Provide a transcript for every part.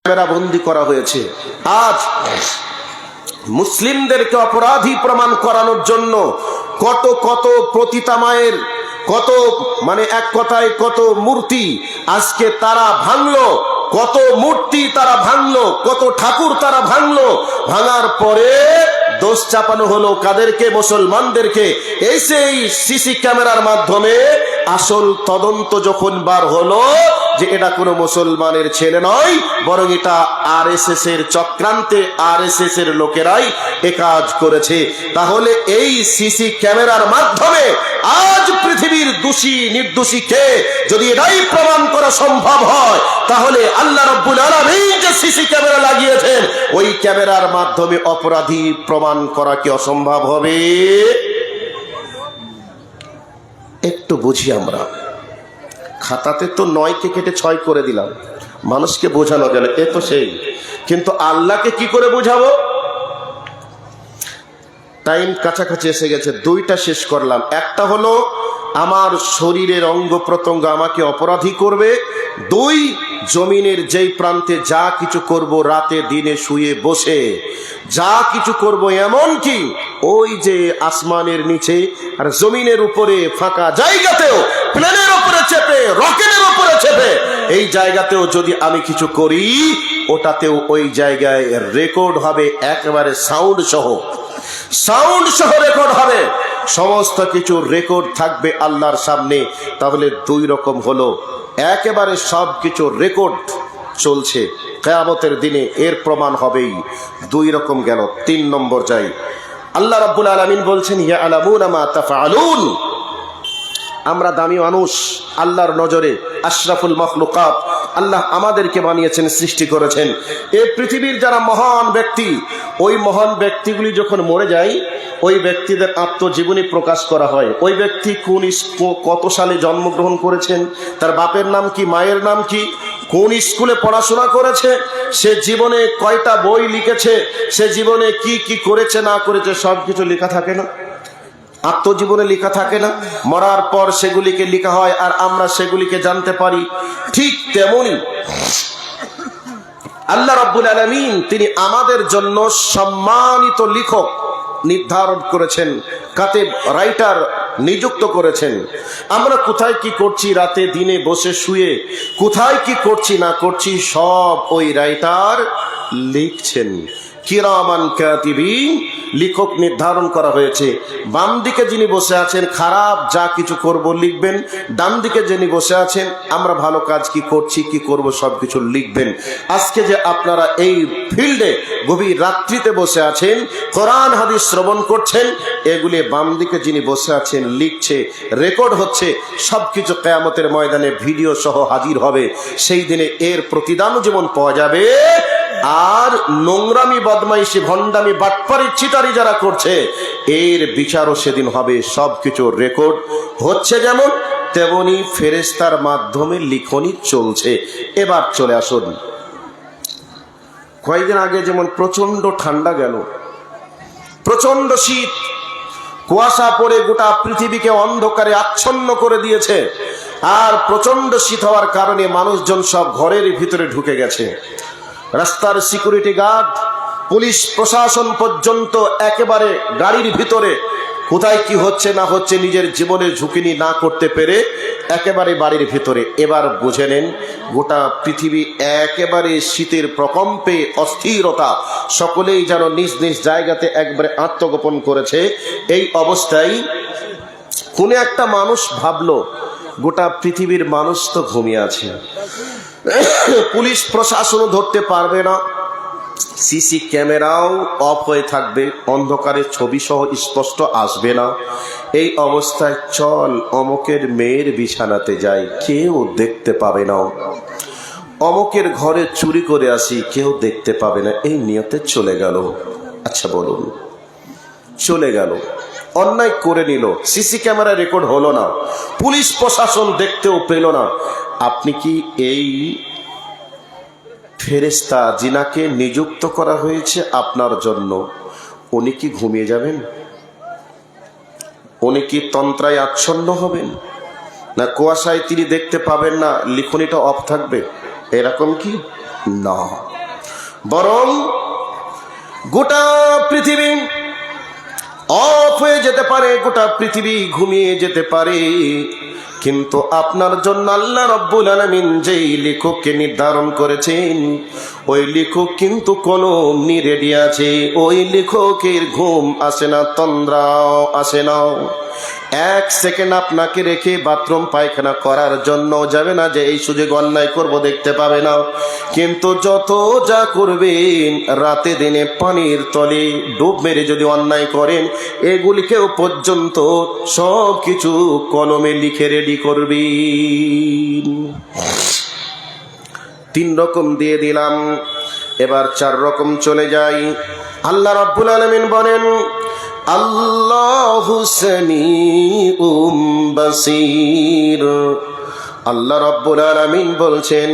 Camera বন্দী করা হয়েছে। আজ মুসলিমদেরকে অপরাধী প্রমাণ করানোর জন্য কত কত প্রতিতামায়ের কত এক কথায় কত মূর্তি আজকে তারা ভাঙলো, কত মূর্তি তারা ভাঙলো, কত ঠাকুর তারা ভাঙলো। ভাঙার পরে দোষ চাপানো হলো কাদেরকে? মুসলমানদেরকে। এই সেই সিসি ক্যামেরার মাধ্যমে আসল তদন্ত যখন বার হলো যে এটা কোনো মুসলমানের ছেলে নয়, বরং এটা আরএসএস এর চক্রান্তে আরএসএস এর লোকেরাই এ কাজ করেছে। তাহলে এই সিসি ক্যামেরার মাধ্যমে আজ পৃথিবীর দোষী নির্দোষীকে যদি এটাই প্রমাণ করা সম্ভব হয়, তাহলে আল্লাহ রাব্বুল আলামিন যে সিসি ক্যামেরা লাগিয়েছেন ওই ক্যামেরার মাধ্যমে অপরাধী প্রমাণ করা কি অসম্ভব হবে? একটু বুঝি আমরা। খাতাতে তো 9কে কেটে 6 করে দিলাম, মানুষকে বোঝানো গেল এ তো সেই, কিন্তু আল্লাহকে কি করে বোঝাবো? টাইম কাছাকাছি এসে গেছে, 2টা শেষ করলাম। একটা হলো আমার শরীরের অঙ্গ প্রত্যঙ্গ আমাকে অপরাধী করবে। 2, জমিনের যেই প্রান্তে যা কিছু করব, রাতে দিনে শুয়ে বসে যা কিছু করব, এমন কি ওই যে আসমানের নিচে আর জমিনের উপরে ফাঁকা জায়গাতেও, প্লেনের উপরে চেপে, রকেটের উপরে চেপে, এই জায়গাতেও যদি আমি কিছু করি, ওটাতেও ওই জায়গায় রেকর্ড হবে, একেবারে সাউন্ড সহ রেকর্ড হবে। সমস্ত কিছু রেকর্ড থাকবে আল্লাহর সামনে। তাহলে 2 রকম হলো, একেবারে সব কিছু রেকর্ড চলছে, কিয়ামতের দিনে এর প্রমাণ হবেই। 2 রকম গেল। 3 নম্বর যাই। আল্লাহ রাব্বুল আলামিন বলছেন ইয়ালামুনা মা তাফআলুন। আমরা দামি মানুষ আল্লাহর নজরে, আশরাফুল মাখলুকাত। আল্লাহ আমাদেরকে বানিয়েছেন, সৃষ্টি করেছেন। এই পৃথিবীর যারা মহান ব্যক্তি, ওই মহান ব্যক্তিগুলি যখন মরে যায়, ওই ব্যক্তিদের আত্মজীবনী প্রকাশ করা হয়। ওই ব্যক্তি কত সালে জন্মগ্রহণ করেছেন, তার বাপের নাম কি, মায়ের নাম কি, কোন স্কুলে পড়াশোনা করেছে, সে জীবনে কয়টা বই লিখেছে, সে জীবনে কি কি করেছে না করেছে, সবকিছু লেখা থাকে না? আত্মজীবনে লেখা থাকে না? মরার পর সেগুলিকে লেখা হয় আর আমরা সেগুলিকে জানতে পারি। ঠিক তেমনি আল্লাহ রাব্বুল আলামিন তিনি আমাদের জন্য সম্মানিত লেখক নির্ধারণ করেছেন, কাতেব, রাইটার নিযুক্ত করেছেন। আমরা কোথায় কি করছি, রাতে দিনে বসে শুয়ে কোথায় কি করছি না করছি, সব ওই রাইটার লিখছেন। কিরামান কাতিবিন, লেখক নির্ধারণ করা হয়েছে। বাম দিকে যিনি বসে আছেন খারাপ যা কিছু করব লিখবেন, ডান দিকে যিনি বসে আছেন আমরা ভালো কাজ কি করছি কি করব সবকিছু লিখবেন। আজকে যে আপনারা এই ফিল্ডে গভীর রাত্রিতে বসে আছেন, কোরআন হাদিস শ্রবণ করছেন, এগুলি বাম দিকে যিনি বসে আছেন লিখছে, রেকর্ড হচ্ছে। সবকিছু কিয়ামতের ময়দানে ভিডিও সহ হাজির হবে। সেই দিনে এর প্রতিদানও যেমন পাওয়া যাবে, আর নোংরামি, বদমাইশি, ভণ্ডামি, বাটপারি, চিটারি যারা করছে এর বিচারও সেদিন হবে। সবকিছু রেকর্ড হচ্ছে যেমন, তেমনি ফেরেশতার মাধ্যমে লিখনি চলছে। এবার চলে আসুন, কয়েকদিন আগে যেমন প্রচন্ড ঠান্ডা গেল, প্রচন্ড শীত, কুয়াশা পড়ে গোটা পৃথিবীকে অন্ধকারে আচ্ছন্ন করে দিয়েছে। আর প্রচন্ড শীত হওয়ার কারণে মানুষজন সব ঘরের ভিতরে ঢুকে গেছে। রাস্তার সিকিউরিটি গার্ড, পুলিশ প্রশাসন পর্যন্ত একেবারে গাড়ির ভিতরে, কোথায় কি হচ্ছে না হচ্ছে নিজের জীবনের ঝুঁকি না করতে পেরে একেবারে বাড়ির ভিতরে। এবার বুঝে নেন, গোটা পৃথিবী একেবারে শীতের প্রকম্পে, অস্থিরতা, সকলেই যেন নিজ নিজ জায়গাতে একবারে আত্মগোপন করেছে। এই অবস্থায় কোন একটা মানুষ ভাবলো গোটা পৃথিবীর মানুষ তো ঘুমিয়ে আছে, পুলিশ প্রশাসনও ধরতে পারবে না, সিসি ক্যামেরাও অফ হয়ে থাকবে, অন্ধকারে ছবি সহ স্পষ্ট আসবে না। এই অবস্থায় চল অমুকের মেয়ের বিছানাতে যাই, কেউ দেখতে পাবে না। অমুকের ঘরে চুরি করে আসি, কেউ দেখতে পাবে না। এই নিয়তে চলে গেল। আচ্ছা বলুন, চলে গেল, অন্যায় করে নিল, সিসি ক্যামেরা রেকর্ড হলো না, পুলিশ প্রশাসন দেখতেও পেল না। আপনি কি এই ফেরেশতা যিনাকে নিযুক্ত করা হয়েছে আপনার জন্য, উনি কি ঘুমিয়ে যাবেন? উনি কি তন্ত্রায় আচ্ছন্ন হবেন? না কুয়াশায় তিনি দেখতে পাবেন না, লিখনিটা অফ থাকবে, এরকম কি না। বরং গোটা পৃথিবী অফ হয়ে যেতে পারে, গোটা পৃথিবী ঘুমিয়ে যেতে পারে, কিন্তু আপনার জন্য আল্লাহ রাব্বুল আলামিন যেই লেখককে নির্ধারণ করেছেন, ওই লেখক কিন্তু কলম রেডি আছে। ওই লেখকের ঘুম আসে না, তন্দ্রাও আসে না। এক সেকেন্ড আপনাকে রেখে বাথরুম পায়খানা করার জন্য যাবে না যে এই সুযোগ অন্যায় করব, দেখতে পাবে না। কিন্তু যত যা করবেন, রাতে দিনে পানির তলে ডুব মেরে যদি অন্যায় করেন, এগুলিকেও পর্যন্ত সব কিছু কলমে লিখে রেডি করবেন। 3 রকম দিয়ে দিলাম, এবার 4 রকম চলে যাই। আল্লাহ রাব্বুল আলামিন বলেন, আল্লাহু সামিউম বাসীর। আল্লাহ রাব্বুল আলামিন বলছেন,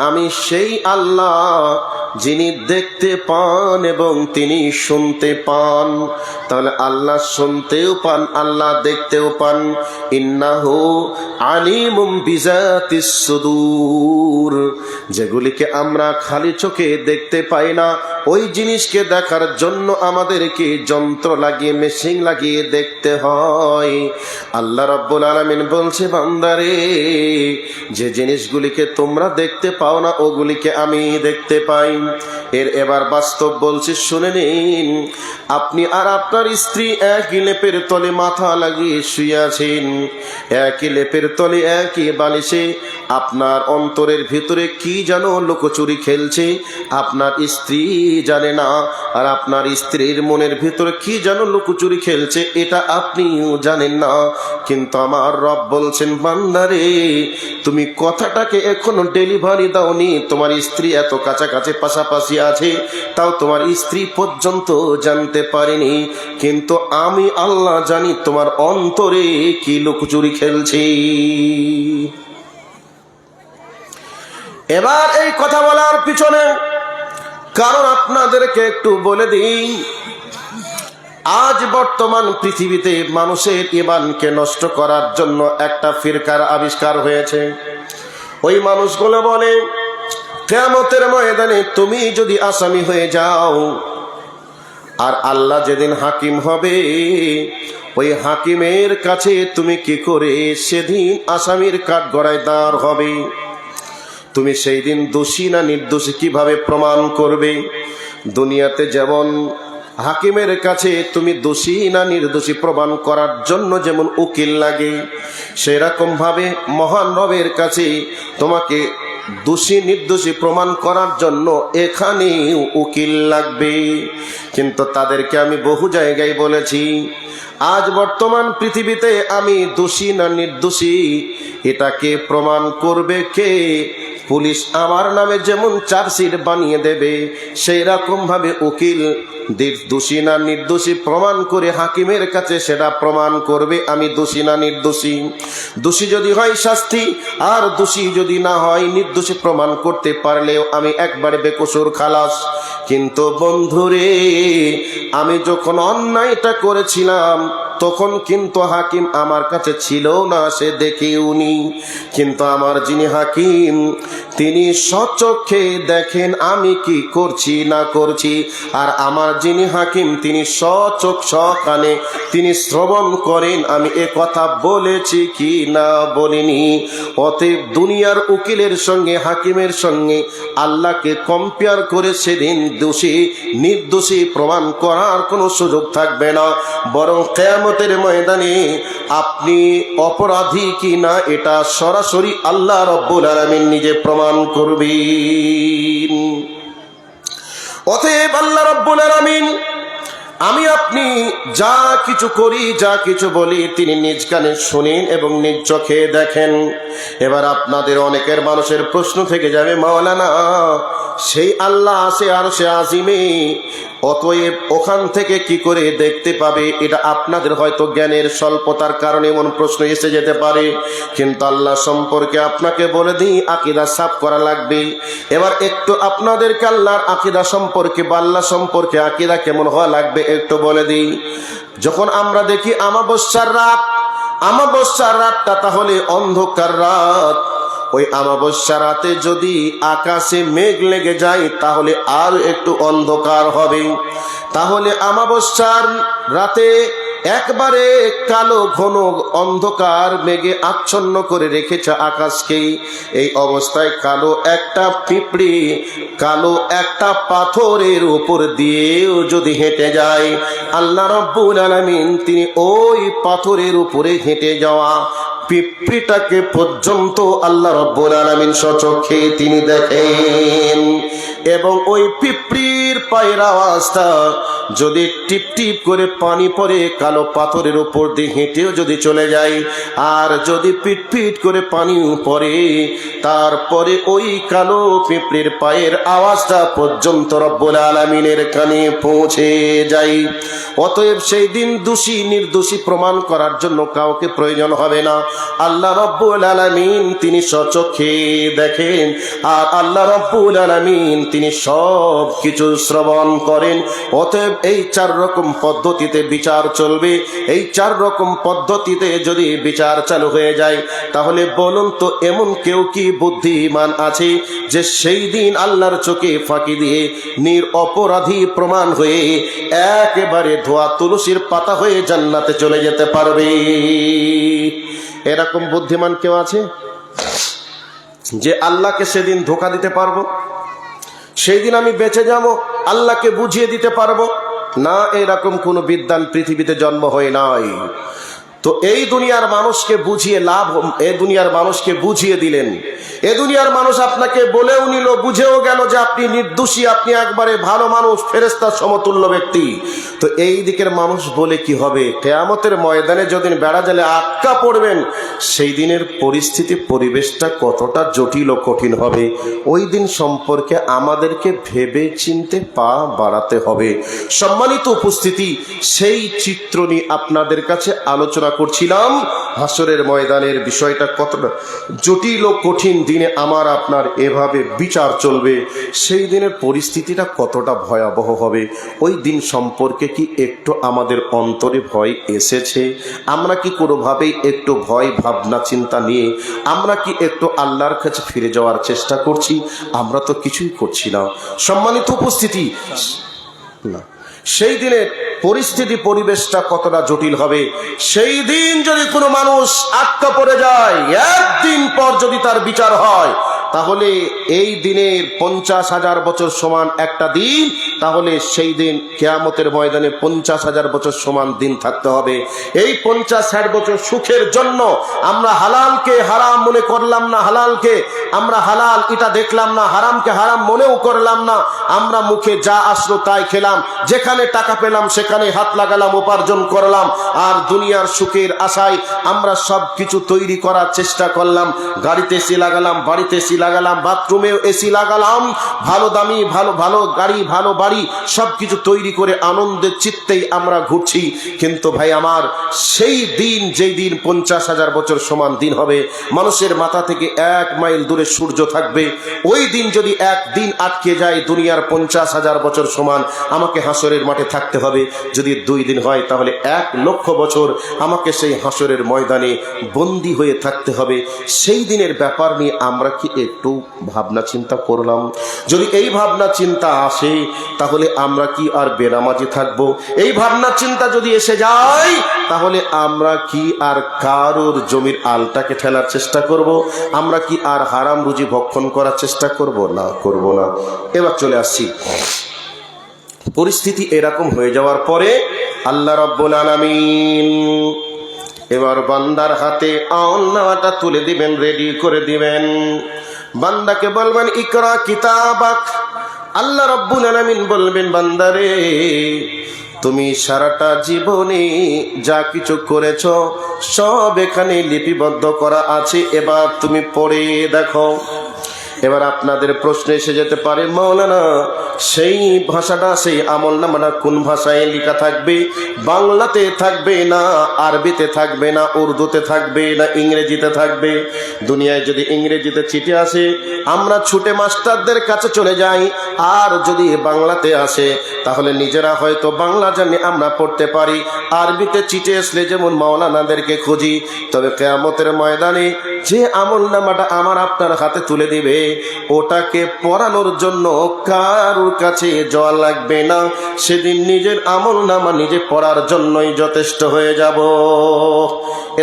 আমি সেই আল্লাহ যিনি দেখতে পান এবং তিনি শুনতে পান। তাহলে আল্লাহ শুনতেও পান, আল্লাহ দেখতেও পান। ইন্নাহু আলিমুম বিজাতিস সুদূর। যেগুলিকে আমরা খালি চোখে দেখতে পাই না, ওই জিনিসকে দেখার জন্য আমাদেরকে যন্ত্র লাগিয়ে, মেশিন লাগিয়ে দেখতে হয়। আল্লাহ রাব্বুল আলামিন বলছে, বান্দারে, যে জিনিসগুলিকে তোমরা দেখতে পাও না, ওগুলিকে আমি দেখতে পাই। এবার বাস্তব বলছি, শুনে নিন। আপনি আর আপনার স্ত্রী একই লেপের তলে মাথা লাগিয়ে শুয়ে আছেন, একই লেপের তলে, একই বালিশে। আপনার অন্তরের ভিতরে কি যেন লুকোচুরি খেলছে, আপনার স্ত্রী জানে না। আর আপনার স্ত্রীর মনের ভিতরে কি যেন লুকোচুরি খেলছে, এটা আপনিও জানেন না। কিন্তু আমার রব বলছেন, বান্দারে, তুমি কথাটাকে এখনো ডেলিভারি দাওনি। তোমার স্ত্রী এত কাছাকাছি পাশাপাশি আছে, তাও তোমার স্ত্রী পর্যন্ত জানতে পারেনি। কিন্তু আমি আল্লাহ জানি তোমার অন্তরে কি লুকোচুরি খেলছে। এবার এই কথা বলার পিছনে কারণ আপনাদেরকে একটু বলে দিই। আজ বর্তমান পৃথিবীতে মানুষের ঈমানকে নষ্ট করার জন্য একটা ফিরকার আবিষ্কার হয়েছে। ওই মানুষগুলো বলে, কিয়ামতের ময়দানে তুমি যদি আসামি হয়ে যাও, আর আল্লাহ যেদিন হাকিম হবে, ওই হাকিমের কাছে তুমি কি করে সেদিন আসামির কাঠগড়ায় দাঁড় হবে? তুমি সেই দিন দোষী না নির্দোষী কিভাবে প্রমাণ করবে? দুনিয়াতে যেমন হাকিমের কাছে তুমি দোষী না নির্দোষী প্রমাণ করার জন্য যেমন উকিল লাগে, সেরকম ভাবে মহান রবের কাছে তোমাকে দোষী নির্দোষী প্রমাণ করার জন্য এখানে উকিল লাগবে। কিন্তু তাদেরকে আমি বহু জায়গায় বলেছি, আজ বর্তমান পৃথিবীতে আমি দোষী না নির্দোষী এটাকে প্রমাণ করবে কে? পুলিশ আমার নামে যেমন চার্জশিট বানিয়ে দেবে, সেই রকম ভাবে উকিল দোষী না নির্দোষী প্রমাণ করে হাকিমের কাছে সেটা প্রমাণ করবে আমি দোষী না নির্দোষী। দোষী যদি হয় শাস্তি, আর দোষী যদি না হয় নির্দোষী প্রমাণ করতে পারলেও আমি একবারে বেকসুর খালাস। কিন্তু বন্ধুরে, আমি যখন অন্যায়টা করেছিলাম তখন কিন্তু হাকিম আমার কাছে ছিল না, সে দেখেওনি। কিন্তু আমার যিনি হাকিম, তিনি স্বচক্ষে দেখেন আমি কি করছি না করছি। আর আমার যিনি হাকিম, তিনি স্বচক স্বকানে তিনি শ্রবণ করেন আমি এ কথা বলেছি কি না বলিনি। অতএব দুনিয়ার উকিলের সঙ্গে হাকিমের সঙ্গে আল্লাহকে কম্পেয়ার করে সেদিন দোষী নির্দোষী প্রমাণ করার কোনো সুযোগ থাকবে না। বরং কিয়ামতের ময়দানে আপনি অপরাধী কি না এটা সরাসরি আল্লাহ রাব্বুল আলামিন নিজে প্রমাণ করবেন। অতএব আল্লাহ রাব্বুল আলামিন, আমি আপনি যা কিছু করি, যা কিছু বলি, তিনি নিজ কানে শুনেন এবং নিজ চোখে দেখেন। এবার আপনাদের অনেকের মানুষের প্রশ্ন থেকে যাবে, মাওলানা, সেই আল্লাহ আছে আরশে আজিমে, অতএব ওখান থেকে কি করে দেখতে পাবে? এটা আপনাদের হয়তো জ্ঞানের স্বল্পতার কারণে এমন প্রশ্ন এসে যেতে পারে। কিন্তু আল্লাহ সম্পর্কে আপনাকে বলে দিই, আকীদা সাফ করা লাগবে। এবার একটু আপনাদেরকে আল্লাহর আকীদা সম্পর্কে বা আল্লাহ সম্পর্কে আকীদা কেমন হওয়া লাগবে একটু বলে দিই। যখন আমরা দেখি আমাবস্যার রাতটা তাহলে অন্ধকার রাত, ওই অমাবস্যা রাতে যদি আকাশে মেঘ লেগে যায় তাহলে আর একটু অন্ধকার হবে। তাহলে অমাবস্যার রাতে একবারে কালো ঘন অন্ধকার মেঘে আচ্ছন্ন করে রেখেছে আকাশকে। এই অবস্থায় কালো একটা পিঁপড়ি কালো একটা পাথরের উপর দিয়েও যদি হেঁটে যায়, আল্লাহ রাব্বুল আলামিন তিনি ওই পাথরের উপরে হেঁটে যাওয়া পিঁপড়িটাকে পর্যন্ত আল্লাহ রাব্বুল আলামিন স্বচক্ষে তিনি দেখেন। এবং ওই পিঁপড়ির পায়ের আওয়াজটা যদি টিপ টিপ করে পানি পড়ে কালো পাথরের উপর দিয়ে হেঁটেও যদি চলে যায়, আর যদি পিট পিট করে পানি পড়ে, তারপরে ওই কালো পিঁপড়ির পায়ের আওয়াজটা পর্যন্ত রব্বুল আলামিনের কানে পৌঁছে যায়। অতএব সেই দিন দোষী নির্দোষী প্রমাণ করার জন্য কাউকে প্রয়োজন হবে না। আল্লাহ রব্বুল আলামিন তিনি স্বচক্ষে দেখেন, আর আল্লাহ রব্বুল আলামিন তিনি সব কিছু শ্রবণ করেন। অতএব এই 4 রকম পদ্ধতিতে বিচার চলবে। এই 4 রকম পদ্ধতিতে যদি বিচার চালু হয়ে যায়, তাহলে বলুন তো এমন কেউ কি বুদ্ধিমান আছে যে সেই দিন আল্লাহর চোখে ফাঁকি দিয়ে নিরপরাধী প্রমাণ হয়ে একেবারে ধোয়া তুলসীর পাতা হয়ে জান্নাতে চলে যেতে পারবে? এরকম বুদ্ধিমান কেউ আছে যে আল্লাহকে সেদিন ধোঁকা দিতে পারবো? সেই দিন আমি বেঁচে যাব, আল্লাহকে বুঝিয়ে দিতে পারবো না? এরকম কোনো বিদ্বান পৃথিবীতে জন্ম হয় নাই। তো এই দুনিয়ার মানুষকে বুঝিয়ে লাভ, এই দুনিয়ার মানুষকে বুঝিয়ে দিলেন, এ দুনিয়ার মানুষ আপনাকে বলেও নিল, বুঝেও গেল যে আপনি নির্দোষী, আপনি একবারে ভালো মানুষ, ফেরেশতার সমতুল্য ব্যক্তি। তো এই দিকের মানুষ বলে কি হবে? কিয়ামতের ময়দানে যেদিন বেড়া জালে আটকা পড়বেন, সেই দিনের পরিস্থিতি পরিবেশটা কতটা জটিল ও কঠিন হবে, ওই দিন সম্পর্কে আমাদেরকে ভেবে চিনতে পা বাড়াতে হবে। সম্মানিত উপস্থিতি, সেই চিত্র নিয়ে আপনাদের কাছে আলোচনা করছিলাম। হাসরের ময়দানের বিষয়টা কতটা জটিল ও কঠিন, দিনে আমার আপনার এভাবে বিচার চলবে, সেই দিনের পরিস্থিতিটা কতটা ভয়াবহ হবে, ওই দিন সম্পর্কে কি একটু আমাদের অন্তরে ভয় এসেছে? আমরা কি কোনোভাবেই একটু ভয় ভাবনা চিন্তা নিয়ে আমরা কি একটু আল্লাহর কাছে ফিরে যাওয়ার চেষ্টা করছি? আমরা তো কিছুই করছি না। সম্মানিত উপস্থিতি, না, সেই দিনের পরিস্থিতি পরিবেশটা কতটা জটিল হবে। সেই দিন যদি কোনো মানুষ আটকা পড়ে যায়, একদিন পর যদি তার বিচার হয়, তাহলে এই দিনের 50,000 বছর সমান একটা দিন, তাহলে সেই দিন কিয়ামতের ময়দানে 50,000 বছর সমান দিন থাকতে হবে। এই 50-60 বছর সুখের জন্য আমরা হালালকে হারাম মনে করলাম না, হালালকে আমরা হালাল এটা দেখলাম না, হারামকে হারাম মনেও করলাম না। আমরা মুখে যা আসলো তাই খেলাম, যেখানে টাকা পেলাম সেখানে হাত লাগালাম, উপার্জন করলাম, আর দুনিয়ার সুখের আশায় আমরা সব কিছু তৈরি করার চেষ্টা করলাম। গাড়িতে এসি লাগালাম, বাড়িতে এসি লাগালাম, বাথরুমেও এসি লাগালাম, ভালো দামি ভালো ভালো গাড়ি, ভালো বাড়ি, সব কিছু তৈরি করে আনন্দের চিত্তেই আমরা ঘুরছি। কিন্তু ভাই আমার, সেই দিন যেই দিন 50,000 বছর সমান দিন হবে, মানুষের মাথা থেকে 1 মাইল দূরে সূর্য থাকবে, ওই দিন যদি একদিন আটকে যায়, দুনিয়ার 50,000 বছর সমান আমাকে হাসরের মাঠে থাকতে হবে। যদি 2 দিন হয়, তাহলে 1 লক্ষ বছর আমাকে সেই হাসরের ময়দানে বন্দী হয়ে থাকতে হবে। সেই দিনের ব্যাপার নিয়ে আমরা কি একটু ভাবনা চিন্তা করলাম? যদি এই ভাবনা চিন্তা আসে, তাহলে আমরা কি আর বেনামাজি থাকবো? এই ভাবনা চিন্তা যদি এসে যায়, তাহলে আমরা কি আর কারোর জমির আলটাকে ঠেলার চেষ্টা করব? আমরা কি আর হারাম রুজি ভক্ষণ করার চেষ্টা করব? না, করব না। এবার চলে আসছি, পরিস্থিতি এরকম হয়ে যাওয়ার পরে আল্লাহ রাব্বুল আলামিন এবার বান্দার হাতে আমলনামাটা তুলে দিবেন, রেডি করে দিবেন। বান্দাকে বলবেন ইকরা কিতাবাক। আল্লাহ রাব্বুল আলামিন বলবেন, বান্দারে তুমি সারাটা জীবনে যা কিছু করেছো সব এখানে লিপিবদ্ধ করা আছে, এবার তুমি পড়ে দেখো। এবার আপনাদের প্রশ্ন এসে যেতে পারে, মাওলানা সেই ভাষাটা, সেই আমলনামাটা কোন ভাষায় লেখা থাকবে? বাংলাতে থাকবে না আরবিতে থাকবে না উর্দুতে থাকবে না ইংরেজিতে থাকবে? দুনিয়ায় যদি ইংরেজিতে চিঠি আসে, আমরা ছুটে মাস্টারদের কাছে চলে যাই, আর যদি বাংলাতে আসে, তাহলে নিজেরা হয়তো বাংলা জানি, আমরা পড়তে পারি। আরবিতে চিঠি আসলে যেমন মাওলানাদেরকে খুঁজি, তবে কিয়ামতের ময়দানে যে আমল নামাটা আমার আপনার হাতে তুলে দিবে, ওটাকে পড়ানোর জন্য কারোর কাছে যাওয়া লাগবে না। সেদিন নিজের আমল নামা নিজে পড়ার জন্যই যথেষ্ট হয়ে যাব।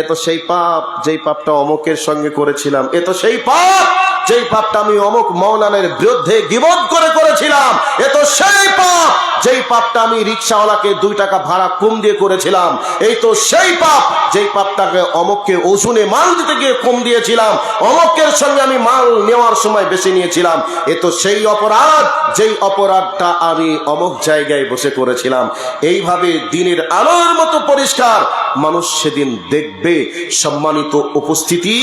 এ তো সেই পাপ যেই পাপটা অমুকের সঙ্গে করেছিলাম, এ তো সেই পাপ যেই পাপটা আমি অমুক মৌলানার বিরুদ্ধে গীবত করে করেছিলাম, এ তো সেই পাপ যেই পাপটা আমি রিক্সাওয়ালাকে 2 টাকা ভাড়া কম দিয়ে করেছিলাম, এই তো সেই পাপ যেই পাপটাকে অমুককে ওজনে মাল দিতে গিয়ে কম দিয়েছিলাম, অমুকের সঙ্গে আমি মাল নেওয়ার সময় বেশি নিয়েছিলাম, এ তো সেই অপরাধ যেই অপরাধটা আমি অমুক জায়গায় বসে করেছিলাম। এইভাবে দিনের আলোর মতো পরিষ্কার মানুষ সেদিন দেখবে। সম্মানিত উপস্থিতি,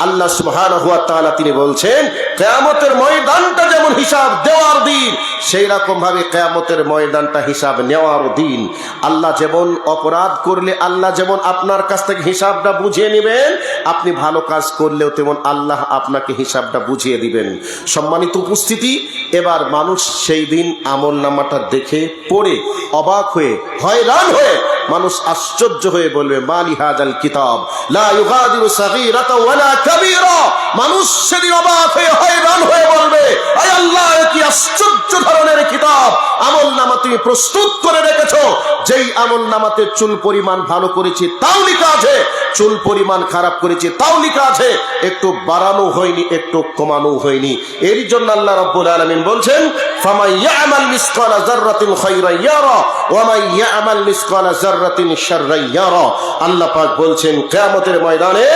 আল্লাহ সুবহানাহু ওয়া তাআলা তিনি বলছেন কিয়ামতের ময়দানটা যেমন হিসাব দেওয়ার দিন, সেই রকম ভাবে কিয়ামতের ময়দানটা হিসাব নেওয়ার দিন। আল্লাহ যেমন অপরাধ করলে আল্লাহ যেমন আপনার কাছ থেকে হিসাবটা বুঝিয়ে নেবেন, আপনি ভালো কাজ করলেও তেমন আল্লাহ আপনাকে হিসাবটা বুঝিয়ে দিবেন। সম্মানিত উপস্থিতি, এবার মানুষ সেই দিন আমল নামাটা দেখে পড়ে অবাক হয়ে হয়রান হয়ে মানুষ আশ্চর্য হয়ে বলবে মালি হাযাল কিতাব লা ইউগাদিরু সাগীরাতা ওয়ালা কাবীরা। মানুষ সেদিন অবাক হয়ে হয়রান হয়ে বলবে, আয় আল্লাহ, কি আশ্চর্য ধরনের কিতাব আমল নামা তুমি প্রস্তুত করে রেখেছো। যেই আমল নামাতে চুল পরিমাণ ভালো করেছি তাও লেখা আছে, চুল পরিমাণ খারাপ করেছি তাও লেখা আছে, একটু বাড়ানো হয়নি, একটু কমানো হয়নি। এর জন্য আল্লাহ রাব্বুল আলামিন বলছেন ফামান ইয়ামাল মিসকালা যাররাতিন খায়রান ইয়ারা ওয়া মান ইয়ামাল মিসকালা যাররাতিন শাররান ইয়ারা। আল্লাহ পাক বলছেন কিয়ামতের ময়দানে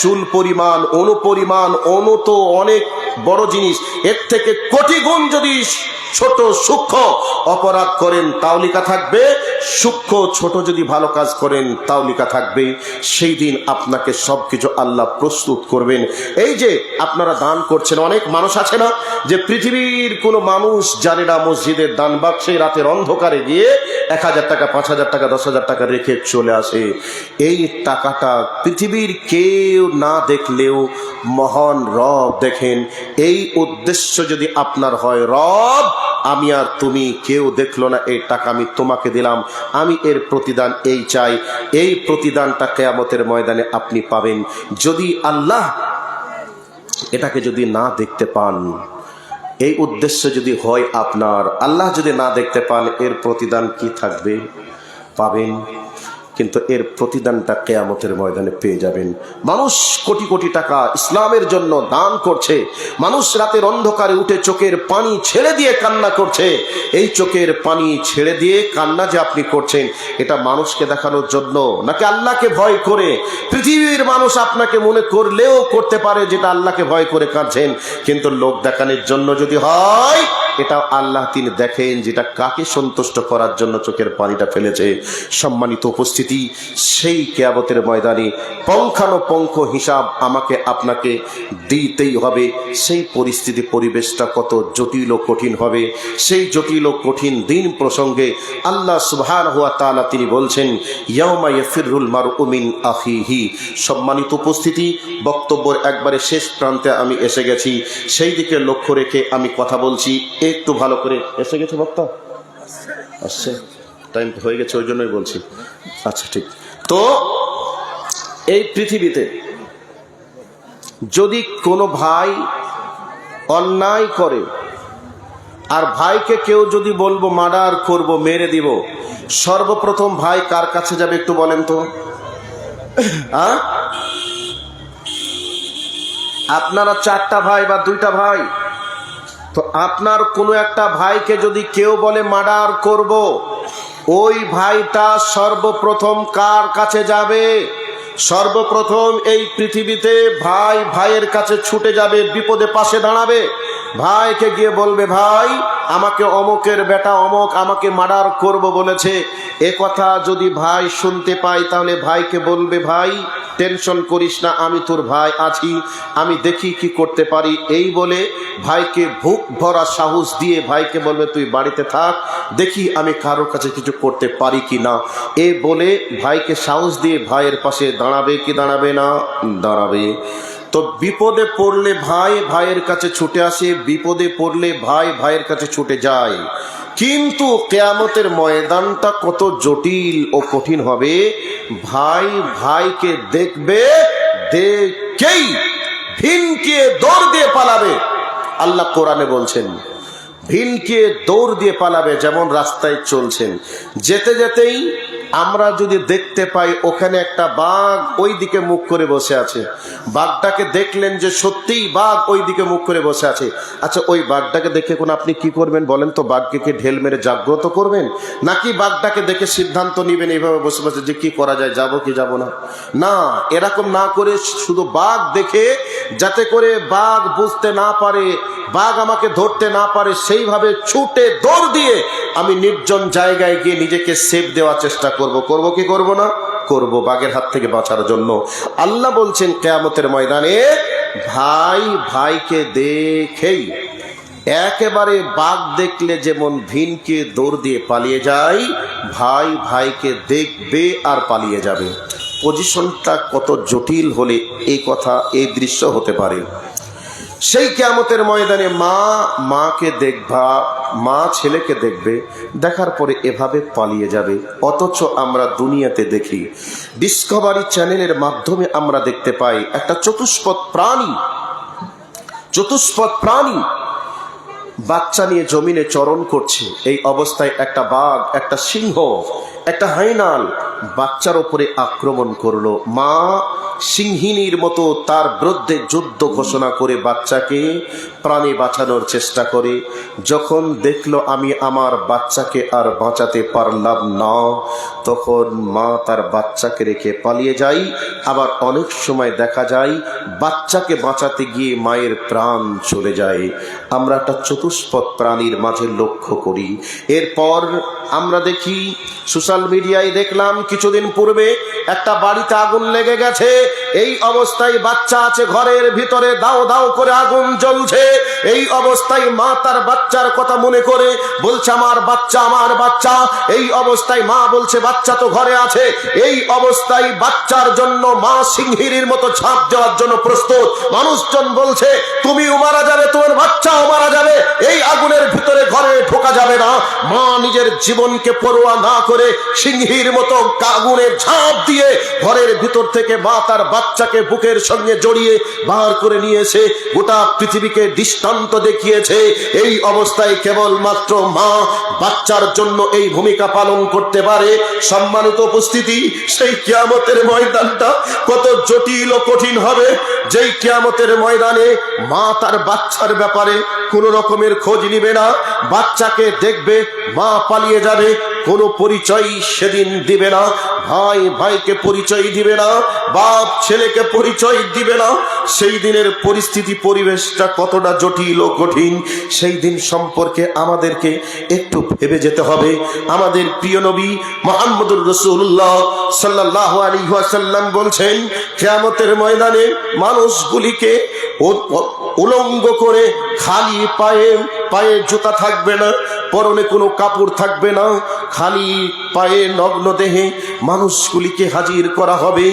চুল পরিমাণ, অনুপরিমাণ, অনু তো অনেক বড় জিনিস, এর থেকে কোটি গুণ যদি ছোট সূক্ষ্ম অপরাধ করেন তাও লেখা থাকবে, সূক্ষ্ম ছোট যদি ভালো কাজ করেন তাও লেখা থাকবে। সেই দিন আপনাকে সবকিছু আল্লাহ প্রস্তুত করবেন। এই যে আপনারা দান করছেন, অনেক মানুষ আছে না যে পৃথিবীর কোনো মানুষ জানে না মসজিদের দান বাক্সে রাতের অন্ধকারে গিয়ে 1000 টাকা, 5000 টাকা, 10,000 টাকা রেখে চলে আসে। এই টাকাটা পৃথিবীর কেউ না দেখলেও মহান রব দেখেন। এই উদ্দেশ্য যদি আপনার হয়, রব আমি আর তুমি কেউ দেখলো না, এই টাকা আমি তোমাকে দিলাম, আমি এর প্রতিদান এই চাই, এই প্রতিদানটা কিয়ামতের ময়দানে আপনি পাবেন। যদি আল্লাহ এটাকে যদি না দেখতে পান, এই উদ্দেশ্য যদি হয় আপনার, আল্লাহ যদি না দেখতে পান, এর প্রতিদান কি থাকবে? পাবেন, কিন্তু এর প্রতিদানটা কিয়ামতের ময়দানে পেয়ে যাবেন। মানুষ কোটি কোটি টাকা ইসলামের জন্য দান করছে, মানুষ রাতের অন্ধকারে উঠে চোখের পানি ছেড়ে দিয়ে কান্না করছে। এই চোখের পানি ছেড়ে দিয়ে কান্না যে আপনি করছেন, এটা মানুষকে দেখানোর জন্য নাকি আল্লাহকে ভয় করে? পৃথিবীর মানুষ আপনাকে মনে করলেও করতে পারে যেটা আল্লাহকে ভয় করে কাঁদছেন, কিন্তু লোক দেখানোর জন্য যদি হয়, এটা আল্লাহ তিনি দেখেন যেটা কাকে সন্তুষ্ট করার জন্য চোখের পানিটা ফেলেছে। সম্মানিত উপস্থিতি, সেই কিয়ামতের ময়দানে পঙ্খানুপঙ্খ হিসাব আমাকে আপনাকে দিতেই হবে। সেই পরিস্থিতি পরিবেশটা কত জটিল ও কঠিন হবে। সেই জটিল ও কঠিন দিন প্রসঙ্গে আল্লাহ সুবহানাহু ওয়া তাআলা তিনি বলছেন ইয়াউমা ইয়াফিরুল মারউ মিন আখিহি। সম্মানিত উপস্থিতি, বক্তব্যের একবারে শেষ প্রান্তে আমি এসে গেছি, সেই দিকে লক্ষ্য রেখে আমি কথা বলছি। একটু ভালো করে এসে গেছে বক্তা, আসছে, টাইম হয়ে গেছে, ওই জন্যই বলছি। আচ্ছা ঠিক। তো এই পৃথিবীতে যদি কোনো ভাই অন্যায় করে আর ভাইকে কেউ যদি বলবো মার্ডার করব, মেরে দিব, সর্বপ্রথম ভাই কার কাছে যাবে একটু বলেন তো? আপনারা 4টা ভাই বা 2টা ভাই, তো আপনার কোনো একটা ভাইকে যদি কেউ বলে মার্ডার করব, ওই ভাইটা সর্বপ্রথম কার কাছে যাবে? সর্বপ্রথম এই পৃথিবীতে ভাই ভাইয়ের কাছে ছুটে যাবে, বিপদে পাশে দাঁড়াবে, ভাইকে গিয়ে বলবে ভাই আমাকে অমুকের বেটা অমুক আমাকে মার্ডার করব বলেছে। এ কথা যদি ভাই শুনতে পাই, তাহলে ভাইকে বলবে ভাই টেনশন করিস না, আমি তোর ভাই আছি, আমি দেখি কি করতে পারি। এই বলে ভাইকে বুক ভরা সাহস দিয়ে ভাইকে বলবে তুই বাড়িতে থাক, দেখি আমি কারোর কাছে কিছু করতে পারি কি না। এ বলে ভাইকে সাহস দিয়ে ভাইয়ের পাশে দাঁড়াবে কি দাঁড়াবে না? দাঁড়াবে। তো বিপদে পড়লে ভাই ভাইয়ের কাছে ছুটে আসে, বিপদে পড়লে ভাই ভাইয়ের কাছে ছুটে যায়। কিন্তু কিয়ামতের ময়দানটা কত জটিল ও কঠিন হবে। ভাই ভাইকে দেখবে, কেই ভিনকে দৌড় দিয়ে পালাবে। আল্লাহ কোরআনে বলছেন ভিনকে দৌড় দিয়ে পালাবে। যেমন রাস্তায় চলছেন, যেতে যেতেই আমরা যদি দেখতে পাই ওখানে একটা বাঘ ওই দিকে মুখ করে বসে আছে, বাঘটাকে দেখলেন যে সত্যিই বাঘ ওই দিকে মুখ করে বসে আছে, আচ্ছা ওই বাঘটাকে দেখে কোন আপনি কি করবেন বলেন তো? বাঘকে কি ঢেল মেরে জাগ্রত করবেন, নাকি বাঘটাকে দেখে সিদ্ধান্ত নিবেন এইভাবে বসে বসে যে কি করা যায়, যাব কি যাব না? না, এরকম না করে শুধু বাঘ দেখে, যাতে করে বাঘ বুঝতে না পারে, বাঘ আমাকে ধরতে না পারে, সেইভাবে ছুটে দৌড় দিয়ে আমি নির্জন জায়গায় গিয়ে নিজেকে সেভ দেওয়ার চেষ্টা করব। করব কি করব না? করব, বাঘের হাত থেকে বাঁচার জন্য। আল্লাহ বলছেন কিয়ামতের ময়দানে ভাই ভাইকে দেখেই, একেবারে বাঘ দেখলে যেমন ভিনকে দৌড় দিয়ে পালিয়ে যায়, ভাই ভাইকে দেখবে আর পালিয়ে যাবে। পজিশনটা কত জটিল হলে এই কথা, এই দৃশ্য হতে পারে। সেই কিয়ামতের ময়দানে মা মাকে দেখবা, মা ছেলেকে দেখবে, দেখার পরে এভাবে পালিয়ে যাবে। অথচ আমরা দুনিয়াতে দেখি, ডিসকভারি চ্যানেলের মাধ্যমে আমরা দেখতে পাই একটা চতুষ্পদ প্রাণী বাচ্চা নিয়ে জমিনে চরণ করছে। এই অবস্থায় একটা বাঘ, একটা সিংহ, একটা হাইনাল বাচ্চার উপরে আক্রমণ করলো। মা সিংহিনীর মতো তার বিরুদ্ধে যুদ্ধ ঘোষণা করে বাচ্চাকে প্রাণে বাঁচানোর চেষ্টা করে। যখন দেখলো আমি আমার বাচ্চাকে আর বাঁচাতে পারলাম না, তখন মা তার বাচ্চাকে রেখে পালিয়ে যায়। আবার অনেক সময় দেখা যায় বাচ্চাকে বাঁচাতে গিয়ে মায়ের প্রাণ চলে যায়। আমরা একটা চতুষ্পদ প্রাণীর মাঝে লক্ষ্য করি। এরপর আমরা দেখি সোশ্যাল মিডিয়ায় দেখলাম কিছুদিন পূর্বে একটা বাড়িতে আগুন লেগে গেছে। এই অবস্থায় বাচ্চা আছে ঘরের ভিতরে, দাও দাও করে আগুন জ্বলছে। এই অবস্থায় মা তার বাচ্চার কথা মনে করে বলছে আমার বাচ্চা, আমার বাচ্চা। এই অবস্থায় মা বলছে বাচ্চা তো ঘরে আছে। এই অবস্থায় বাচ্চার জন্য মা সিংহীর মতো ঝাঁপ দেওয়ার জন্য প্রস্তুত। মানুষজন বলছে তুমিও মারা যাবে, তোমার বাচ্চাও মারা যাবে, এই আগুনের ভিতরে ঘরে ঢোকা যাবে না। মা নিজের জীবনকে পরোয়া না করে সিংহীর মতো আগুনের ঝাঁপ দিয়ে ঘরের ভিতর থেকে মা তার বাচ্চাকে বুকের সঙ্গে জড়িয়ে বার করে নিয়েছে, গোটা পৃথিবীকে দৃষ্টান্ত দেখিয়েছে। এই অবস্থায় কেবলমাত্র মা বাচ্চার জন্য এই ভূমিকা পালন করতে পারে। সম্মানিত উপস্থিতি, সেই কিয়ামতের ময়দানটা কত জটিল ও কঠিন হবে, যেই কিয়ামতের ময়দানে মা তার বাচ্চার ব্যাপারে কোনো রকমের খোঁজ নিবে না। বাচ্চাকে দেখবে, মা পালিয়ে যাবে, কোনো পরিচয় সেদিন দিবে না। ভাই ভাইকে পরিচয় দিবে না, বাপ ছেলেকে পরিচয় দিবে না। সেই দিনের পরিস্থিতি, পরিবেশটা কতটা জটিল ও কঠিন, সেই দিন সম্পর্কে আমাদেরকে একটু ভেবে যেতে হবে। আমাদের প্রিয় নবী মুহাম্মদুর রাসূলুল্লাহ সাল্লাল্লাহু আলাইহি ওয়াসাল্লাম বলছেন কিয়ামতের ময়দানে মানুষগুলিকে উলঙ্গ করে খালি পায়ে, পায়ে জুতা থাকবে না, পরনে কোনো কাপড় থাকবে না, খালি পায়ে নগ্ন দেহে মানুষগুলিকে হাজির করা হবে।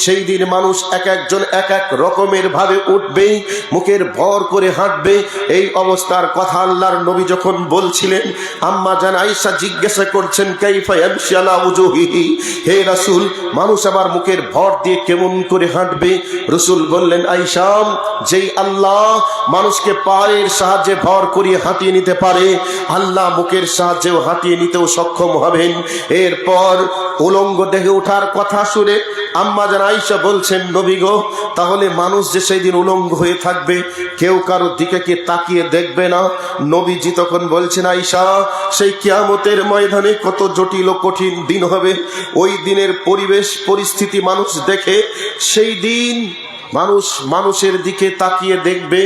সেই দিন মানুষ এক একজন এক এক রকমের ভাবে উঠবে, মুখের ভর করে হাঁটবে। এই অবস্থার কথা আল্লাহর নবী যখন বলছিলেন, আম্মা জান আয়েশা জিজ্ঞাসা করছেন কাইফা ইয়ামশি আলা উজুহিহি, হে রাসূল মানুষ আবার মুখের ভর দিয়ে কেমন করে হাঁটবে? রাসূল বললেন, আয়েশা, যেই আল্লাহ মানুষকে পায়ের সাহায্যে ভর করিয়ে হাঁটিয়ে নিতে পারে, আল্লাহ মুখের সাহায্যেও হাঁটিয়ে নিতেও সক্ষম হবেন। এরপর উলঙ্গ দেহে ওঠার কথা শুনে আম্মা জান আয়েশা বলছেন, নবী গো, তাহলে মানুষ যে সেই দিন উলঙ্গ হয়ে থাকবে, কেউ কারোর দিকে কি তাকিয়ে দেখবে না? নবীজি তখন বলছেন, আয়েশা, সেই কিয়ামতের ময়দানে কত জটিল ও কঠিন দিন হবে। ওই দিনের পরিবেশ পরিস্থিতি মানুষ দেখে, সেই দিন মানুষ মানুষের দিকে তাকিয়ে দেখবে,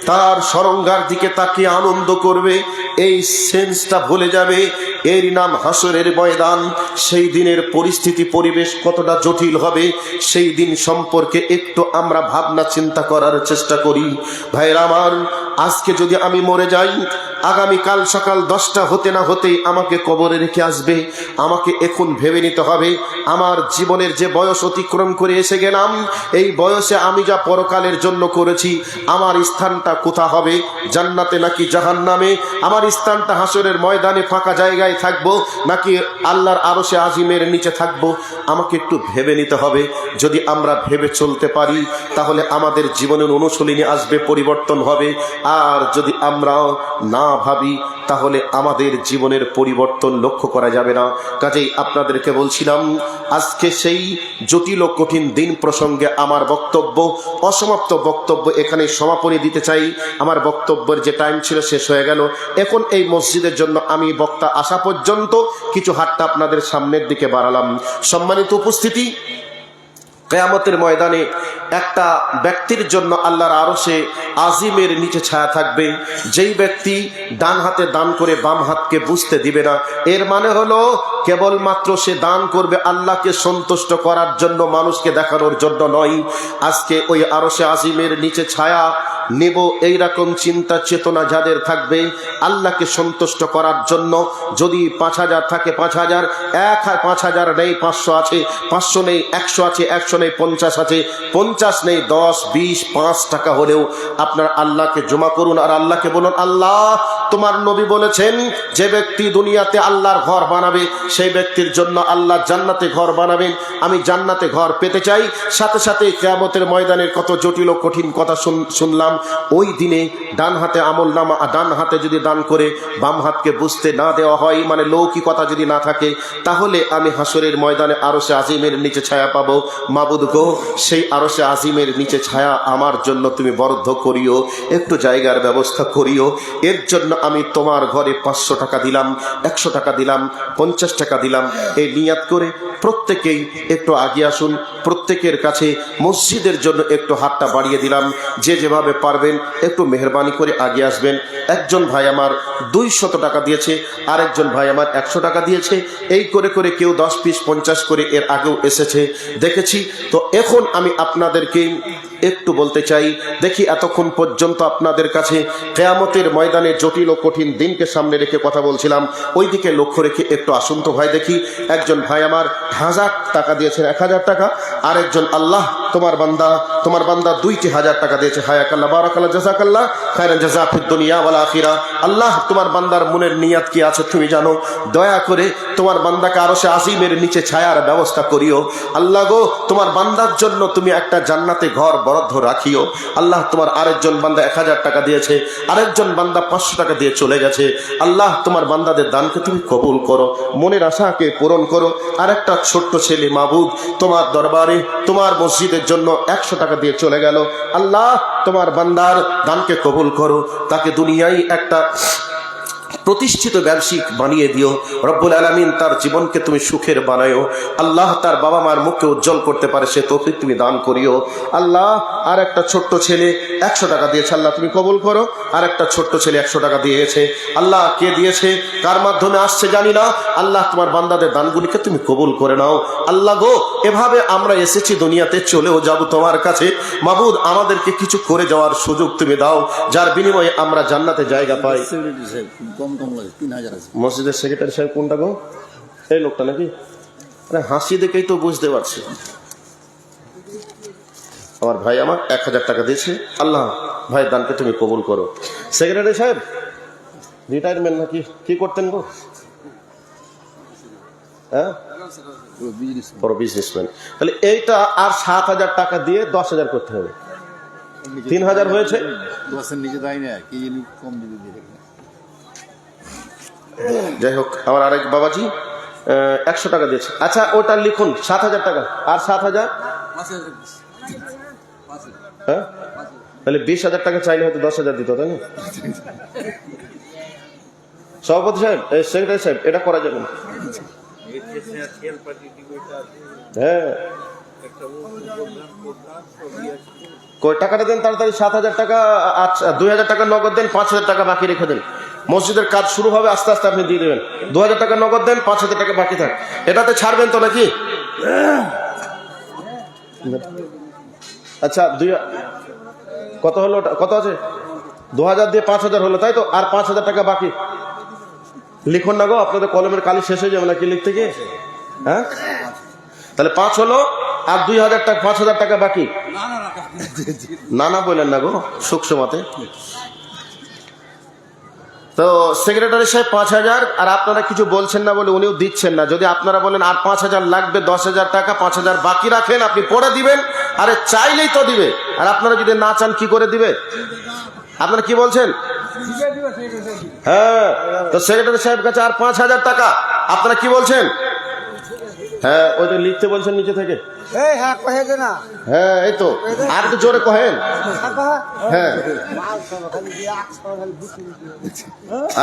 তার সরঙ্গার দিকে তাকিয়ে আনন্দ করবে, এই সেন্সটা ভুলে যাবে। এর নাম হাসরের ময়দান। সেই দিনের পরিস্থিতি পরিবেশ কতটা জটিল হবে, সেই দিন সম্পর্কে একটু আমরা ভাবনা চিন্তা করার চেষ্টা করি। ভাইরা আমার, আজকে যদি আমি মরে যাই, আগামীকাল সকাল 10টা হতে না হতেই আমাকে কবরে রেখে আসবে। আমাকে এখন ভেবে নিতে হবে আমার জীবনের যে বয়স অতিক্রম করে এসে গেলাম, এই বয়সে আমি যা পরকালের জন্য করেছি, আমার স্থানটা কোথা হবে, জান্নাতে নাকি জাহান্নামে? আমার স্থানটা হাসরের ময়দানে ফাঁকা জায়গায় থাকবো নাকি আল্লাহর আরশে আজিমের নিচে থাকবো? আমাকে একটু ভেবে নিতে হবে। যদি আমরা ভেবে চলতে পারি তাহলে আমাদের জীবনের অনুশীলনী আসবে, পরিবর্তন হবে। আর যদি আমরা না ভাবি তাহলে আমাদের জীবনের পরিবর্তন লক্ষ্য করা যাবে না। কাজেই আপনাদেরকে বলছিলাম, আজকে সেই জটিল ও কঠিন দিন প্রসঙ্গে আমার বক্তব্য, অসমাপ্ত বক্তব্য এখানে সমাপনী দিতে চাই। আমার বক্তব্যের যে টাইম ছিল শেষ হয়ে গেল। এখন এই মসজিদের জন্য আমি বক্তা আসা পর্যন্ত কিছু হাতটা আপনাদের সামনের দিকে বাড়ালাম। সম্মানিত উপস্থিতি, কিয়ামতের ময়দানে একটা ব্যক্তির জন্য আল্লাহর আরশে আজিমের নিচে ছায়া থাকবে। যেই ব্যক্তি ডান হাতে দান করে বাম হাতকে বুঝতে দিবে না, এর মানে হলো কেবলমাত্র সে দান করবে আল্লাহকে সন্তুষ্ট করার জন্য, মানুষকে দেখানোর জন্য নয়। আজকে ওই আরশে আজিমের নিচে ছায়া নেব, এইরকম চিন্তা চেতনা যাদের থাকবে আল্লাহকে সন্তুষ্ট করার জন্য, যদি 5000 থাকে 5000, 5000 নেই 500 আছে, 500 নেই 100 আছে, 100 নেই 50 আছে, 50 নেই 10, 20, 5 টাকা হলেও আপনার আল্লাহকে জমা করুন। আর আল্লাহকে বলুন, আল্লাহ তোমার নবী বলেছেন যে ব্যক্তি দুনিয়াতে আল্লাহর ঘর বানাবে সেই ব্যক্তির জন্য আল্লাহ জান্নাতে ঘর বানাবেন। আমি জান্নাতে ঘর পেতে চাই। সাথে সাথে কিয়ামতের ময়দানের কত জটিল ও কঠিন কথা শুনলাম। ওই দিনে ডান হাতে আমলনামা, ডান হাতে যদি দান করে বাম হাতকে বুঝতে না দেওয়া হয়, মানে লৌকিকতা যদি না থাকে, তাহলে আমি হাসরের ময়দানে আরশে আজিমের নিচে ছায়া পাবো। মাবুদ গো, সেই আরশে আজিমের নিচে ছায়া আমার জন্য তুমি বরাদ্দ করিও, একটু জায়গার ব্যবস্থা করিও। এর জন্য আমি তোমার ঘরে 500 টাকা দিলাম, 100 টাকা দিলাম, 50 টাকা দিলাম। এই নিয়াত করে প্রত্যেকেই একটু আগে আসুন। প্রত্যেকের কাছে মসজিদের জন্য একটু হাতটা বাড়িয়ে দিলাম। যে যেভাবে পারবেন একটু মেহরবানি করে আগে আসবেন। একজন ভাই আমার 200 টাকা দিয়েছে, আরেকজন ভাই আমার 100 টাকা দিয়েছে। এই করে করে কেউ 10 পিস 50 করে এর আগেও এসেছে, দেখেছি। তো এখন আমি আপনাদেরকে একটু বলতে চাই, দেখি এতক্ষণ পর্যন্ত আপনাদের কাছে কিয়ামতের ময়দানে জটিল ও কঠিন দিনকে সামনে রেখে কথা বলছিলাম, ওই দিকে লক্ষ্য রেখে একটু আসুন তো ভাই। দেখি একজন ভাই আমার 1000 টাকা দিয়েছেন, 1000 টাকা। আরেকজন, আল্লাহ তোমার বান্দা 2,000 টাকা দিয়েছে। হায়াকাল্লাহ, বারাকাল্লাহ, জাযাকাল্লাহ খায়রান জাযা ফিদ দুনিয়া ওয়াল আখিরা। আল্লাহ তোমার বান্দার মনের নিয়াত কি আছে তুমি জানো। দয়া করে তোমার বান্দাকে আরশে আজিমের নিচে ছায়ার ব্যবস্থা করিও। আল্লাহ গো, তোমার বান্দার জন্য তুমি একটা জান্নাতে ঘর বরাদ্দ রাখিও। আল্লাহ তোমার আরেকজন বান্দা 1000 টাকা দিয়েছে, আরেকজন বান্দা 500 টাকা দিয়ে চলে গেছে। আল্লাহ তোমার বান্দাদের দানকে তুমি কবুল করো, মনের আশাকে পূরণ করো। আর একটা ছোট্ট ছেলে মাবুদ তোমার দরবারে তোমার মসজিদের জন্য 100 টাকা দিয়ে চলে গেল। আল্লাহ তোমার বান্দার দানকে কবুল করো, তাকে দুনিয়ায় একটা প্রতিষ্ঠিত ব্যবসায়িক বানিয়ে দিও। রব্বুল আলামিন তার জীবনকে তুমি সুখের বানায়ো। আল্লাহ তার বাবা মার মুখকে উজ্জ্বল করতে পারে সে তৌফিক তুমি দান করিও। আল্লাহ আর একটা ছোট্ট ছেলে 100 টাকা দিয়েছে, আল্লাহ তুমি কবুল করো। আর একটা ছোট্ট ছেলে 100 টাকা দিয়েছে। আল্লাহ কে দিয়েছে, কার মাধ্যমে আসছে জানি না। আল্লাহ তোমার বান্দাদের দানগুলিকে তুমি কবুল করে নাও। আল্লাহ গো, এভাবে আমরা এসেছি দুনিয়াতে, চলেও যাব তোমার কাছে। মাবুদ আমাদেরকে কিছু করে যাওয়ার সুযোগ তুমি দাও, যার বিনিময়ে আমরা জান্নাতে জায়গা পাই। মসজিদের সেক্রেটারি সাহেব কোনটা গো? এই লোকটা নাকি? আরে হাসি দেখেই তো বুঝতে পারছি। আমার ভাই আমার 1000 টাকা দিয়েছে। আল্লাহ ভাই দানকে তুমি কবুল করো। সেক্রেটারি সাহেব রিটায়ারমেন্ট নাকি কি করতেন গো? হ্যাঁ, বড় বিজনেসম্যান। তাহলে এইটা আর 7000 টাকা দিয়ে 10,000 করতে হবে। 3000 হয়েছে। যাই হোক, আমার আরেক বাবাজি 100 টাকা দিয়েছে। আচ্ছা ওটা লিখুন 7000 টাকা আর 7000, হ্যাঁ তাহলে 20,000 টাকা চাইলে হয়তো 10,000 দিত, তাই না? সভাপতি সাহেব, সেক্রেটারি সাহেব, এটা করা যাবে না। হ্যাঁ, কয় টাকাটা দেন তাড়াতাড়ি? 7000 টাকা। আচ্ছা 2000 টাকা নগদ দেন, 5000 টাকা বাকি রেখে দেন। মসজিদের কাজ শুরু হবে, আস্তে আস্তে আপনি দিয়ে দেবেন। 2000 টাকা নগদ দেন, 5000 টাকা বাকি থাক। এটাতে ছাড়বেন তো নাকি? আচ্ছা কত হলো? কত আছে? 2000 দিয়ে 5000 হলো, তাই তো? আর 5000 টাকা বাকি। লিখুন না গো, আপনাদের কলমের কালি শেষ হয়ে যাবে নাকি লিখতে গিয়ে? হ্যাঁ, তাহলে 5 হলো আর 2000 টাকা, 5000 টাকা বাকি। না না বললেন না গো সুকসমাতে। তো সেক্রেটারি সাহেব 5000, আর আপনারা কিছু বলছেন না বলে উনিও দিচ্ছেন না। যদি আপনারা বলেন আর 5000 লাগবে, 10,000 টাকা, 5000 বাকি রাখেন, আপনি পরে দিবেন। আরে চাইলেই তো দিবে, আর আপনারা যদি না চান কি করে দিবে? আপনারা কি বলছেন? হ্যাঁ, তো সেক্রেটারি সাহেব কাছে আর 5000 টাকা, আপনারা কি বলছেন? হ্যাঁ, ওইটা লিখতে বলছেন নিচে থেকে। হ্যাঁ, এই তো, আর একটু জোরে কহেন। হ্যাঁ,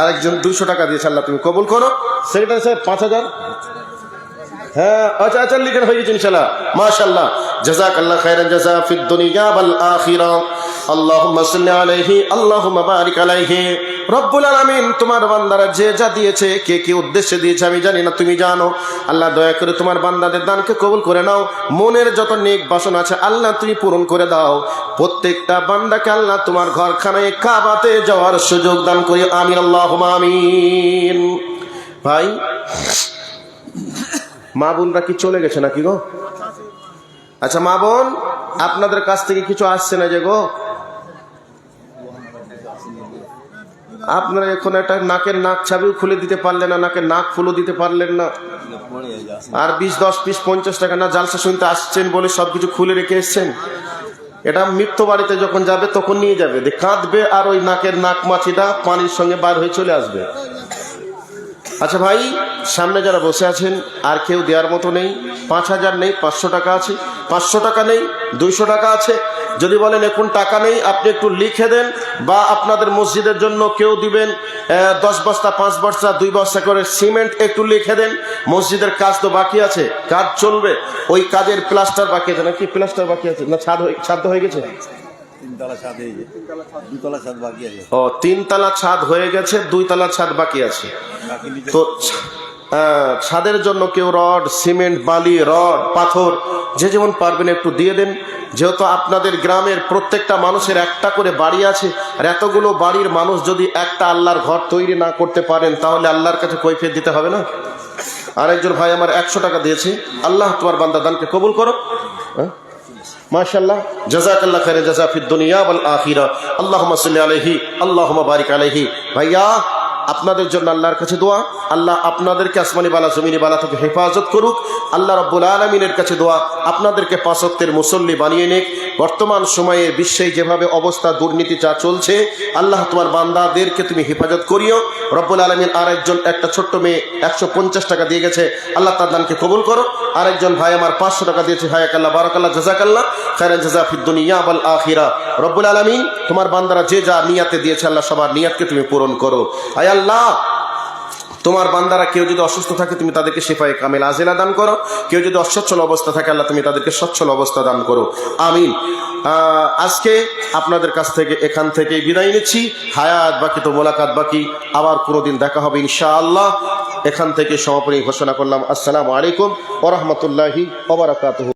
আরেকজন 200 টাকা দিয়েছে, আল্লাহ তুমি কবুল করো। সেক্রেটারি সাহেব 5000। হ্যাঁ, আচ্ছা আচ্ছা, লিখেন, হয়ে গেছে ইনশাআল্লাহ, মাশাআল্লাহ। জাযাকাল্লাহ খাইরান জাযা ফিদ দুনিয়া ওয়াল আখিরা। আল্লাহুম্মা সাল্লি আলাইহি, আল্লাহুম্মা বারিক আলাইহি। রব্বুল আলামিন, তোমার বান্দারা যে যা দিয়েছে, কে কি উদ্দেশ্যে দিয়েছে আমি জানি না, তুমি জানো। আল্লাহ দয়া করে তোমার বান্দাদের দানকে কবুল করে নাও। মনের যত নেক বাসনা আছে আল্লাহ তুমি পূরণ করে দাও। প্রত্যেকটা বান্দাকে আল্লাহ তোমার ঘরখানায় কাবাতে যাওয়ার সুযোগ দান করি, আমিন আল্লাহুম্মা আমিন। ভাই, মা বোনরা কি চলে গেছে নাকি গো? আচ্ছা মা বোন, আপনাদের কাছ থেকে কিছু আসছে না যে গো? আপনারা এখন একটা নাকের নাক ছাবিও খুলে দিতে পারলেন না, নাকের নাক ফুলও দিতে পারলেন না। আর 20, 10 পিস 50 টাকা না জালসা শুনতে আসছেন বলে সবকিছু খুলে রেখে এসছেন। এটা মৃত্যু বাড়িতে যখন যাবে তখন নিয়ে যাবে, কাঁদবে, আর ওই নাকের নাক মাছিটা পানির সঙ্গে বার হয়ে চলে আসবে। আচ্ছা ভাই, সামনে যারা বসে আছেন আর কেউ দেওয়ার মতো নেই, 5000 নেই, 500 টাকা আছে, 500 টাকা নেই, 200 টাকা আছে। যদি বলেন এখন টাকা নেই, আপনি একটু লিখে দেন, বা আপনাদের মসজিদের জন্য কেউ দিবেন 10 বস্তা, 5 বস্তা, 2 বস্তা করে সিমেন্ট একটু লিখে দেন। মসজিদের কাজ তো বাকি আছে, কাজ চলবে, ওই কাজের প্লাস্টার বাকি আছে নাকি? প্লাস্টার বাকি আছে না? ছাদ হয়ে গেছে? 3 তলা ছাদ হয়ে গেছে, 2 তলা ছাদ বাকি আছে। ও, 3 তলা ছাদ হয়ে গেছে, 2 তলা ছাদ বাকি আছে। তো ছাদের জন্য কেউ রড, সিমেন্ট, বালি, রড, পাথর, যে যেমন পারবেন একটু দিয়ে দেন। যেহেতু আপনাদের গ্রামের প্রত্যেকটা মানুষের একটা করে বাড়ি আছে, আর এতগুলো বাড়ির মানুষ যদি একটা আল্লাহর ঘর তৈরি না করতে পারেন, তাহলে আল্লাহর কাছে কৈফিয়ত দিতে হবে না? আরেকজন ভাই আমার 100 টাকা দিয়েছে, আল্লাহ তোমার বান্দা দানকে কবুল করো। মাশাআল্লাহ, জাযাকাল্লাহ খাইরান জাযা ফিদ দুনিয়া ওয়াল আখিরা। আল্লাহুম্মা সাল্লি আলাইহি, আল্লাহুম্মা বারিক আলাইহি। ভাইয়া, আপনাদের জন্য আল্লাহর কাছে দোয়া, আল্লাহ আপনাদেরকে আসমানি বালা জমিনি বালা থেকে হেফাজত করুক। আল্লাহ রাব্বুল আলামিনের কাছে দোয়া, আপনাদেরকে 5 ওয়াক্তের মুসল্লি বানিয়ে নিক। বর্তমান সময়ে বিশ্বে যেভাবে অবস্থা, দুর্নীতি যা চলছে, আল্লাহ তোমার বান্দাদেরকে তুমি হেফাজত করিও রব্বুল আলামিন। আরেকজন, একটা ছোট্ট মেয়ে 150 টাকা দিয়ে গেছে, আল্লাহ তার দানকে কবুল করো। আরেকজন ভাই আমার 500 টাকা দিয়েছে, হায়াকাল্লাহ, বারাকাল্লাহ, জাযাকাল্লাহ খাইরান জাযা ফিদ দুনিয়া ওয়াল আখিরা। রব্বুল আলামিন, তোমার বান্দারা যে যা নিয়াতে দিয়েছে আল্লাহ সবার নিয়াতকে তুমি পূরণ করো। আয় আল্লাহ, তোমার বান্দারা কেউ যদি অসুস্থ থাকে তুমি তাদেরকে শিফায়ে কামিল আজিলা দান করো। কেউ যদি অসচ্ছল অবস্থা থাকে আল্লাহ তুমি তাদেরকে সচ্ছল অবস্থা দান করো, আমিন। আজকে আপনাদের কাছ থেকে এখান থেকে বিদায় নিচ্ছি। হায়াত বাকি তো মোলাকাত বাকি, আবার কোনোদিন দেখা হবে ইনশাআল্লাহ। এখান থেকে সমাপনী ঘোষণা করলাম। আসসালামু আলাইকুম ওয়া রাহমাতুল্লাহি ওয়া বারাকাতুহু।